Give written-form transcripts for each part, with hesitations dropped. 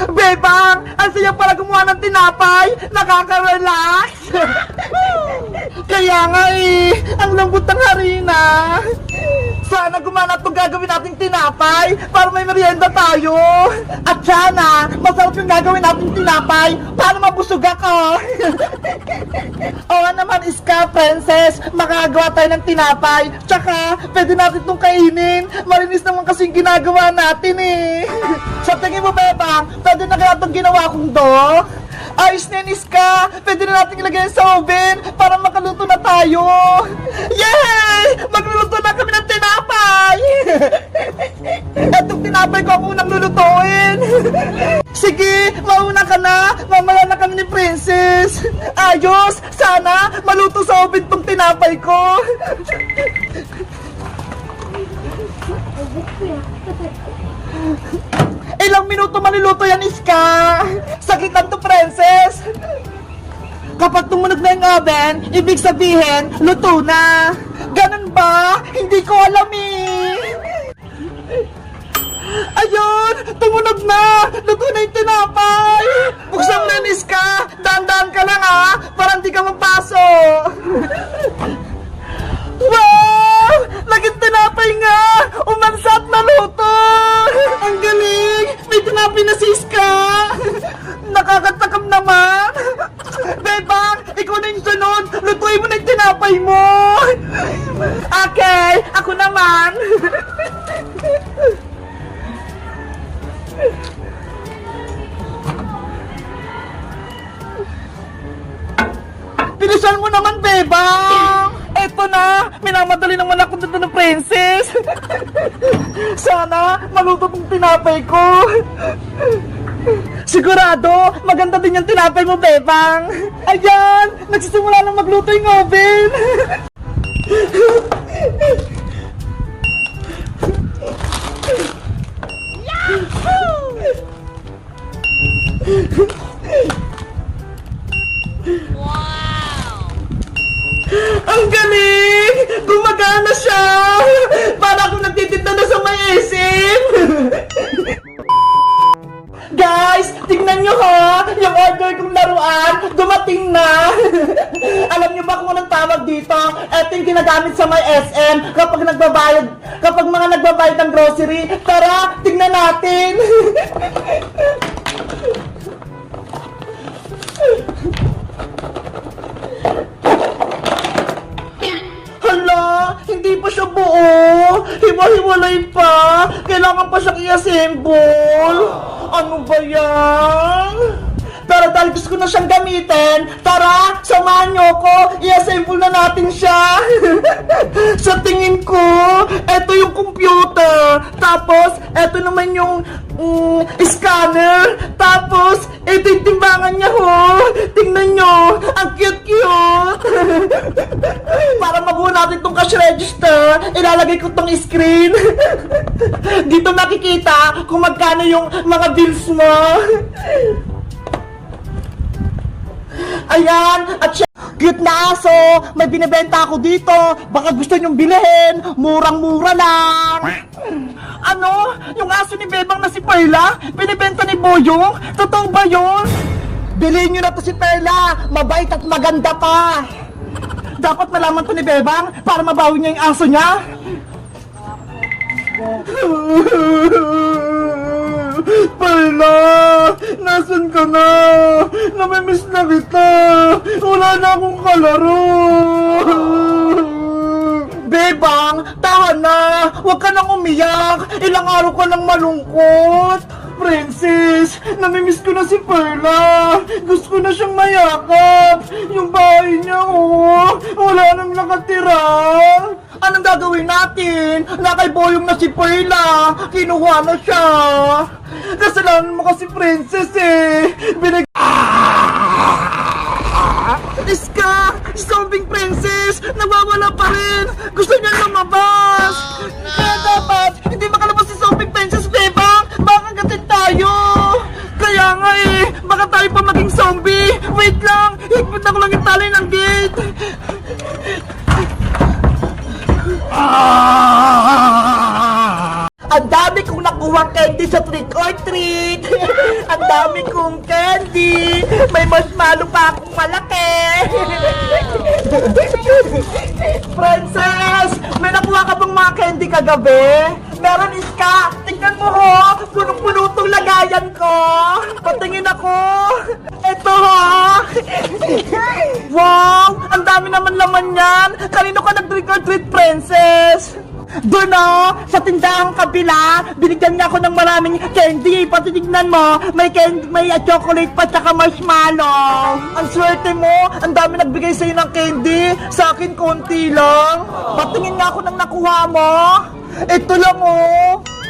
Bebang, ang saya pala gumawa ng tinapay. Nakaka-relax. Kaya nga ang lambot ng harina. Sana gumana itong gagawin nating tinapay para may merienda tayo. At sana, masarap yung gagawin nating tinapay para mabusog ako. Oo naman, Iska, Princess, makagawa tayo ng tinapay. Tsaka, pwede natin itong kainin. Malinis naman kasi yung ginagawa natin Sa tingin mo, Bebang, pwede na kaya itong ginawa kong do? Ayos na yun, Iska! Pwede na natin ilagay sa oven para makaluto na tayo! Yay! Magluluto na kami ng tinapay! Etong tinapay ko ang unang lulutuin! Sige, mauna ka na! Mamaya na kami ni Princess! Ayos! Sana maluto sa oven tong tinapay ko! Ilang minuto maniluto yan, Iska! Sakitan to, Princess! Kapag tumunog na yung oven, ibig sabihin, luto na! Ganun ba? Hindi ko alam Ayun! Tumunog na! Luto na yung tinapay! Buksan mo na, Iska! Dahan-dahan ka lang, para hindi ka mapasok! Wow! Naging tinapay nga! Umansa at naluto! Ang galing! May tinapay na si Iska! Nakakatakam naman! Bebang! Ikaw na yung sunod! Lutuin mo na yung tinapay mo! Okay! Ako naman! Bilisan mo naman, Bebang! Eto na! Minamadali naman ako dito ng Princess! Sana maluto tong tinapay ko! Sigurado, maganda din yung tinapay mo, Bebang! Ayan! Nagsisimula lang magluto yung oven! Ang galing! Gumagana siya! Para akong nagtitinda na sa may SM! Guys, tingnan nyo yung order kong laruan, dumating na! Alam nyo ba kung anong tawag dito? Ito yung ginagamit sa may SM kapag mga nagbabayad ng grocery. Tara, tingnan natin! Hala, hindi pa siya buo. Hiwa-hiwalay pa. Kailangan pa siyang i-assemble. Ano ba yan? Pero dahil gusto ko na siyang gamitin, tara, samahan niyo ko. I-assemble na natin siya. Sa tingin ko, eto yung computer. Tapos, eto naman yung scanner. Tapos, ito yung timbangan niya Tingnan nyo, ang cute-cute. Para mabuo natin itong cash register, ilalagay ko itong screen. Dito makikita kung magkano yung mga bills mo. Ayan, at cute na aso. May binibenta ako dito. Baka gusto nyong bilhin. Murang-mura lang. Ano? Yung aso ni Bebang na si Perla? Binibenta ni Boyong? Totoo ba yun? Bilhin nyo na to si Perla. Mabait at maganda pa. Dapat malaman to ni Bebang para mabawi niya yung aso niya. Perla! Nasaan ka na? Namimiss na kita! Wala na akong kalaro! Bebang! Tawa na! Huwag ka nang umiyak! Ilang araw ka nang malungkot! Princess! Namimiss ko na si Perla! Gusto ko na siyang mayakap! Yung bahay niya, wala nang nakatira! Anong gagawin natin? Nakay Boyong na si Perla! Kinuha na siya! Kasalanan mo kasi, Princess Iska! Zombing Princess! Nawawala pa rin! Gusto niya lumabas! Kaya dapat, hindi makalabas si Zombing Princess, Bebang! Baka gatin tayo! Kaya nga baka tayo pa maging zombie! Wait lang! Higpit ako lang yung tali ng gate! Ang dami kong nakuha nakuha candy sa trick or treat. Ang dami kong candy. May marshmallow pa akong malaki. Princess, may nakuha ka bang mga candy kagabi? Meron, Iska. Tingnan mo ho, punong-puno tong lagayan ko. Patingin ako. Ito ho. Wow, ang dami naman laman yan. Kanino ka nag-trick or treat, Princess? Doon o, sa tindahang kabila, binigyan niya ako ng maraming candy. Pati tignan mo, may chocolate pa tsaka marshmallow. Ang swerte mo, ang dami nagbigay sa'yo ng candy. Sa akin, konti lang. Patingin nga ako ng nakuha mo. Ito lang o.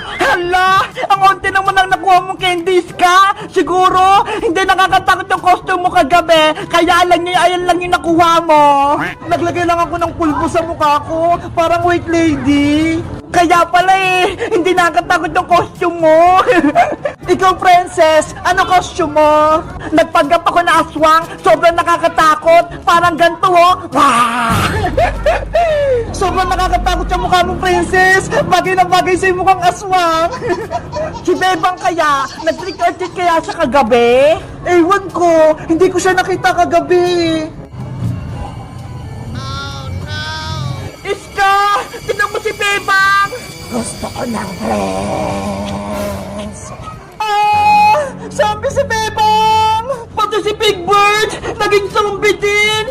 Hala, ang onti naman ang nakuha mong candies ka. Siguro, hindi nakakatakot yung costume mo kagabi. Kaya ayan lang yung nakuha mo. Naglagay lang ako ng pulbo sa mukha ko. Parang white lady. Kaya pala hindi nakakatakot yung costume mo. Ikaw, Princess, ano costume mo? Nagpanggap ako na aswang, sobrang nakakatakot. Parang ganito, oh. Sobrang nakakatakot yung mukha mo, Princess. Bagay na bagay sa'yo mukhang aswang. Si Bebang kaya, nag-trick or treat kaya siya kagabi? Ewan ko, hindi ko siya nakita kagabi. Iska! Tignan mo si Bebang! Gusto ko ng friends. Sabi si Bebang! Pati si Big Bird! Naging zombie din!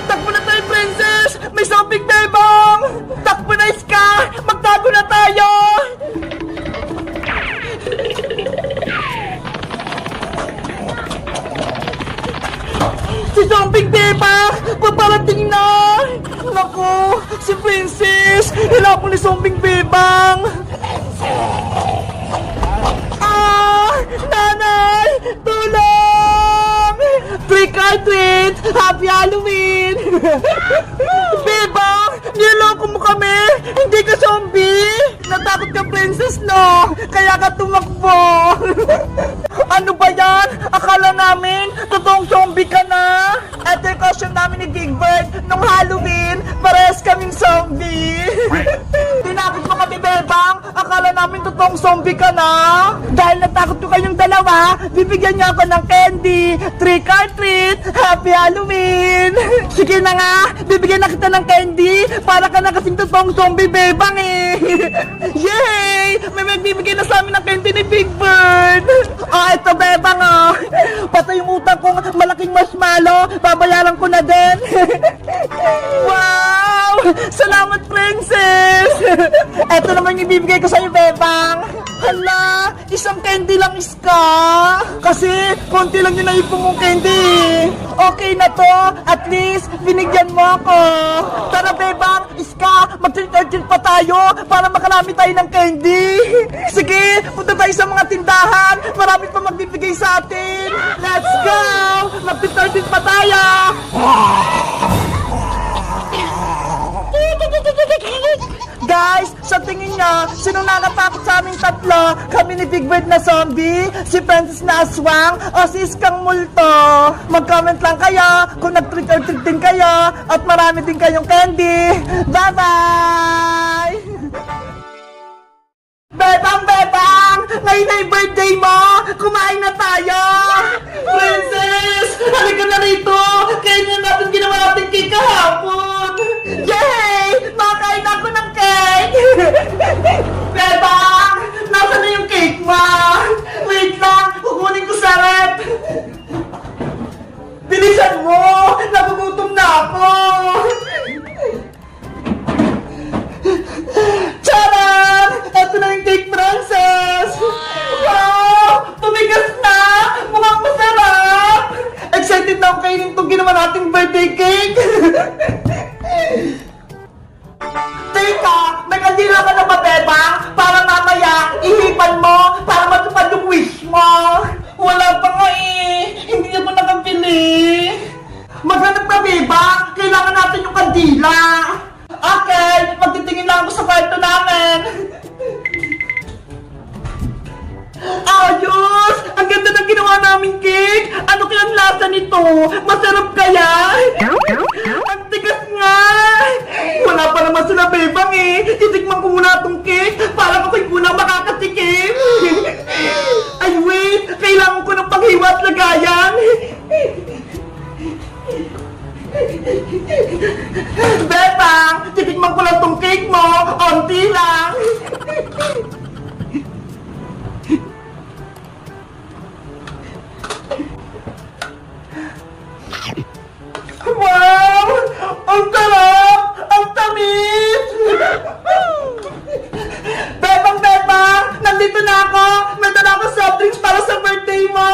Takbo na tayo, Princess! May zombie Bebang! Takbo na, Iska! Magtago na tayo! Si Zombie Bebang! Paparating na! Naku! Si Princess! Hilapon ni Zombie Bebang! Nanay! Tulong! Trick or treat! Happy Halloween! Bebang! Niloko mo kami! Hindi ka zombie! Natakot ka, Princess, no? Kaya ka tumakbo! Ano ba yan? Akala namin, totoong zombie ka na! Ito yung costume namin ni Big Bird nung Halloween, parehas kaming zombie! Tinakot mo kami, Bebang! Akala namin totoong zombie ka na! Dahil natakot ko kayong dalawa, bibigyan niyo ako ng candy! Trick or treat! Happy Halloween! Sige na nga, bibigyan na kita ng candy para ka na kasing totoong zombie, Bebang eh! Yay! May magbibigay na sa amin ng candy ni Big Bird! Ito, Bebang, oh. Pati yung utang kong malaking marshmallow, babayaran ko na din. Wow! Salamat, Princess! Ito naman yung ibibigay ko sa'yo, Bebang. Hala, isang candy lang, Iska. Kasi, konti lang yung naipon mong candy. Okay na to. At least, binigyan mo ako. Tara, Bebang, Iska, mag-treat or treat pa tayo para makarami tayo ng candy. Sige, punta tayo sa mga tindahan. Marami pa magbibigay sa atin. Let's go! Mag-treat or treat pa tayo. Guys, sa tingin niya, sinong nakatakot sa aming tatlo? Kami ni Big Bird na zombie, si Princess na aswang, o si Iskang multo? Mag-comment lang kayo kung nag-trick or treat din kayo at marami din kayong candy. Bye-bye! Bebang, Bebang! Ngayon ay birthday mo! Kumain na tayo! Princess! Halika na rito! Kainin na natin ginawa natin cake kahapon! Yay! Makain ako ng cake! Bebang! Nasaan na yung cake mo? Wait lang! Kukunin ko sa rep! Bilisan mo! Nagugutom na ako! Charan! Ito na yung cake, Princess! Wow! Tumigas na! Mukhang masarap! Excited na ako kainin itong ginawa nating birthday cake! Teka! May kandila ka na ba, Bebang? Para mamaya, ihipan mo para matupad yung wish mo! Wala pa nga eh! Hindi na mo nakabili! Maghanap ka, Bebang! Kailangan natin yung kandila! Okay, magtitingin lang ako sa kwarto namin. Ayos! Ang ganda ng ginawa naming cake! Ano kaya ang lasa nito? Masarap kaya? Ang tigas nga! Wala wala pa naman sila bebang eh. Titikman ko muna itong cake para ako'y unang makakatikim. Ay wait, kailangan ko ng paghiwa at lagayan. Bebang, titikman ko lang itong cake mo. Onti lang. Wow! Ang sarap! Ang tamis! Bebang! Nandito na ako! May dala ako soft drinks para sa birthday mo!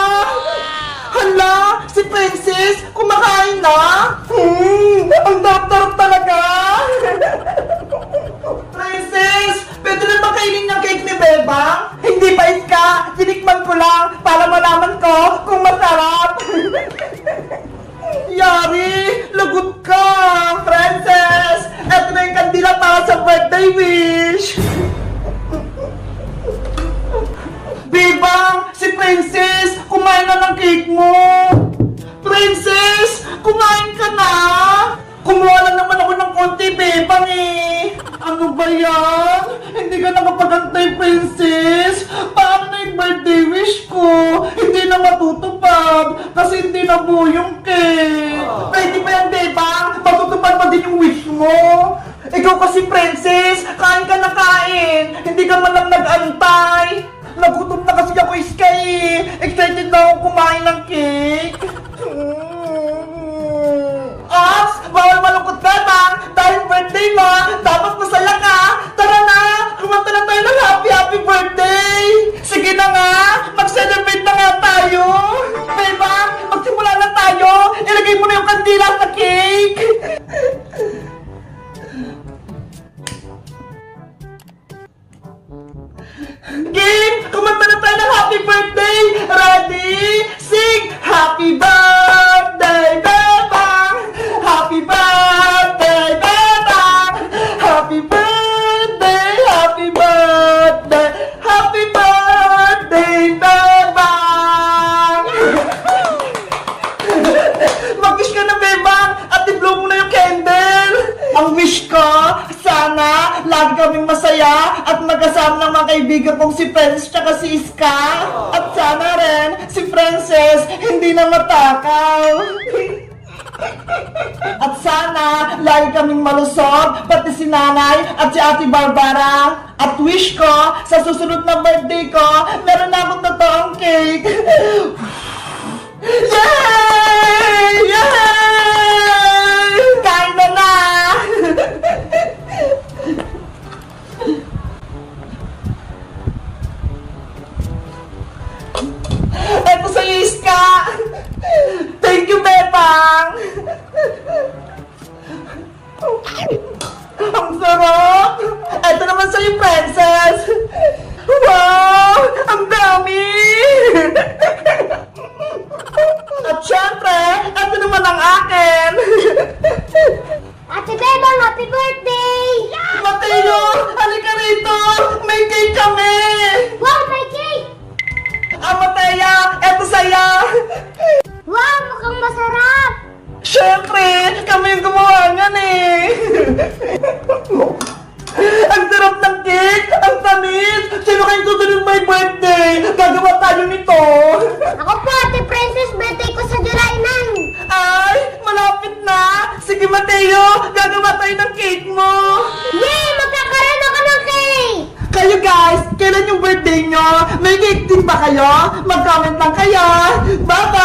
Hala! Si Princess! Kumakain na! Ang darap-darap talaga! Princess! Pwede na ba kainin yung cake ni Bebang? Hindi pa ka! Tinikman ko lang para malaman ko kung masarap! Yari! Lagot ka! Princess! Eto na yung kandila para sa birthday wish! Bebang! Si Princess! Kumain na ng cake mo! Princess! Kumain ka na! Kumuha lang naman ako ng konti, Bebang eh! Ano ba yan? Hindi ka nakapagantay, Princess! Paano na yung birthday wish ko? Hindi na matutupad kasi hindi na buo yung cake! Pwede ba yan, Bebang? Matutupad pa din yung wish mo? Ikaw kasi, Princess! Kain ka na kain! Hindi ka man lang nag-antay! Nagutom na kasi ako, Sky eh! Excited na akong kumain ng cake! Ops! Bawal malungkot, Bebang! Dahil birthday mo, dapat masaya ka! Tara na! Kumanta na tayo ng happy birthday! Sige na nga! Mag-celebrate na nga tayo! Bebang! Magsimula na tayo! Ilagay mo na yung kandila sa cake! Game! Kumanta na tayo ng happy birthday! Ready? Sing! Happy birthday, Bebang! Happy birthday, Bebang! Happy birthday, happy birthday, happy birthday, Bebang! Mag-wish ka na, Bebang! At i-blow mo na yung candle! Ang wish ko, sana lagi kaming masaya at magkasama ng mga kaibigan kong si Friends tsaka si Iska. At sana rin si Princess hindi na matakaw. At sana lagi kaming malusog, pati si Nanay at si Ate Barbara. At wish ko, sa susunod na birthday ko, meron na akong totoong cake. Yay! Yay! Kain na na! Eto sa'yo, Iska! Thank you, Bebang! Ang sarap! Eto naman sa'yo, Princess! Wow! Ang dami! At syempre, eto naman ang akin! Ate Bebang, happy birthday! Mateo! Halika rito! May cake kami! Wow, may cake! Matea! Eto sa'yo! Wow, mukhang masarap! Syempre! Kami yung gumawa niyan eh! Ang sarap ng cake! Ang tamis! Sino kayong tutuloy my birthday? Gagawa tayo nito! Ako po, Ate Princess, birthday ko sa July 9! Ay! Malapit na! Sige Mateo! Gagawa tayo ng cake mo! Yay! Magkakaroon ako ng cake! Kayo guys! Kailan yung birthday nyo? May cake din ba kayo? Mag-comment lang kayo! Bye-bye!